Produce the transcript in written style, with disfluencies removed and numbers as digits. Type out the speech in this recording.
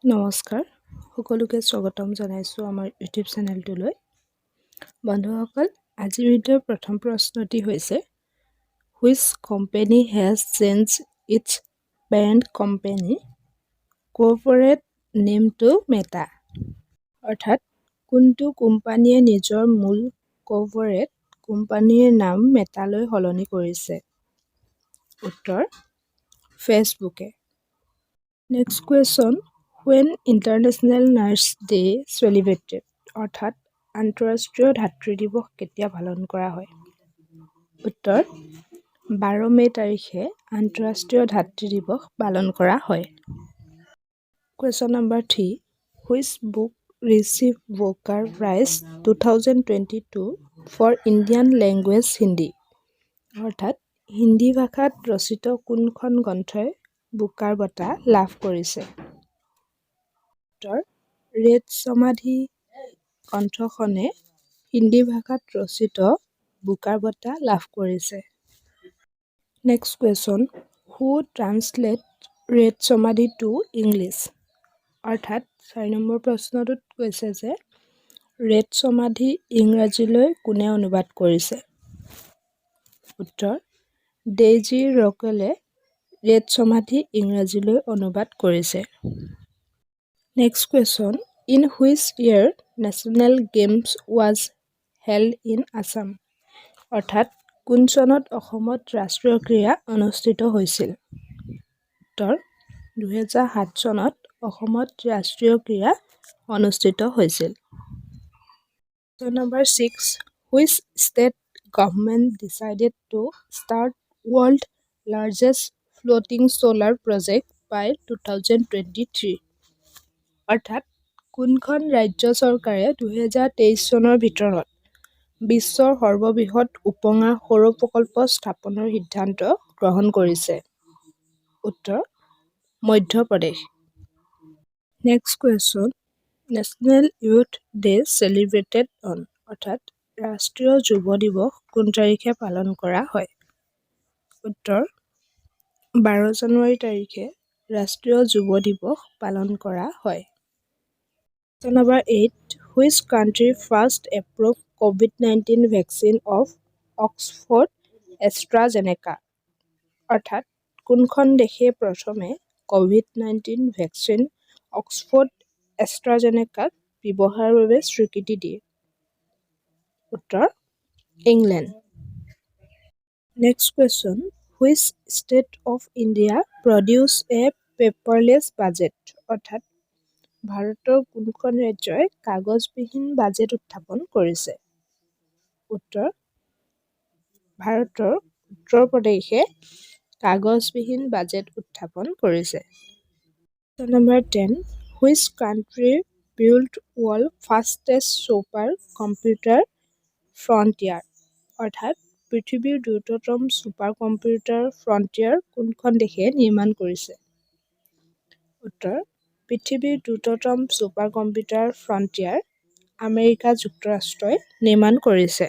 নমস্কাৰ, সকলোকে স্বাগতম জনাইছোঁ আমাৰ ইউটিউব চেনেলটোলৈ। বন্ধুসকল, আজিৰ ভিডিঅ'ৰ প্ৰথম প্ৰশ্নটি হৈছে which company has change its parent company corporate name to Meta. অৰ্থাৎ কোনটো কোম্পানীয়ে নিজৰ মূল কৰ্পৰেট কোম্পানীৰ নাম মেটালৈ সলনি কৰিছে? উত্তৰ ফেচবুকে। Next question, when international nurse day celebrated? অৰ্থাৎ আন্তঃৰাষ্ট্ৰীয় ধাত্ৰী দিৱস কেতিয়া পালন কৰা হয়? উত্তৰ 12 মে' তাৰিখে আন্তঃৰাষ্ট্ৰীয় ধাত্ৰী দিৱস পালন কৰা হয়। Question number 3, which book receive Booker Prize 2022 for Indian language Hindi? অৰ্থাৎ হিন্দী ভাষাত ৰচিত কোনখন গ্ৰন্থই বুকাৰ বঁটা লাভ কৰিছে? উত্তৰ ৰেড সমাধি গ্ৰন্থখনে হিন্দী ভাষাত ৰচিত বুকাৰ বঁটা লাভ কৰিছে। নেক্সট কুৱেশ্যন, হু ট্ৰান্সলেট ৰেড সমাধি টু ইংলিছ? অৰ্থাৎ 4 নম্বৰ প্ৰশ্নটোত কৈছে যে ৰেড সমাধি ইংৰাজীলৈ কোনে অনুবাদ কৰিছে? উত্তৰ ডেইজি ৰকেলে ৰেড সমাধি ইংৰাজীলৈ অনুবাদ কৰিছে। Next question, in which year national games was held in Assam? অৰ্থাৎ কোন চনত অসমত ৰাষ্ট্ৰীয় ক্ৰীড়া অনুষ্ঠিত হৈছিল? উত্তৰ 2007 চনত অসমত ৰাষ্ট্ৰীয় ক্ৰীড়া অনুষ্ঠিত হৈছিল। Question number 6, which state government decided to start world largest floating solar project by 2023? অৰ্থাৎ কোনখন ৰাজ্য চৰকাৰে 2023 চনৰ ভিতৰত বিশ্বৰ সৰ্ববৃহৎ উপঙা সৌৰ প্ৰকল্প স্থাপনৰ সিদ্ধান্ত গ্ৰহণ কৰিছে? উত্তৰ Madhya Pradesh. Next question, national youth day celebrated on? অৰ্থাৎ ৰাষ্ট্ৰীয় যুৱ দিৱস কোন তাৰিখে পালন কৰা হয়? উত্তৰ 12 জানুৱাৰী তাৰিখে ৰাষ্ট্ৰীয় যুৱ দিৱস পালন কৰা হয়। Question number 8, which country first approve COVID-19 vaccine of Oxford AstraZeneca? অৰ্থাৎ কোনখন দেশে প্ৰথমে COVID-19 ভেকচিন অক্সফৰ্ড এষ্ট্ৰাজেনেকাক ব্যৱহাৰৰ বাবে স্বীকৃতি দিয়ে? উত্তৰ England. Next question, which state of India produce A paperless budget? অৰ্থাৎ ভাৰতৰ কোনখন ৰাজ্যই কাগজবিহীন বাজেট উত্থাপন কৰিছে? উত্তৰ ভাৰতৰ উত্তৰ প্ৰদেশে কাগজবিহীন বাজেট উত্থাপন কৰিছে। Question number 10, which country build world fastest super computer frontier? অৰ্থাৎ পৃথিৱীৰ দ্ৰুততম ছুপাৰ কম্পিউটাৰ ফ্ৰণ্টিয়াৰ কোনখন দেশে নিৰ্মাণ কৰিছে? উত্তৰ পৃথিৱীৰ দ্ৰুততম ছুপাৰ কম্পিউটাৰ ফ্ৰণ্টিয়াৰ আমেৰিকা যুক্তৰাষ্ট্ৰই নিৰ্মাণ কৰিছে।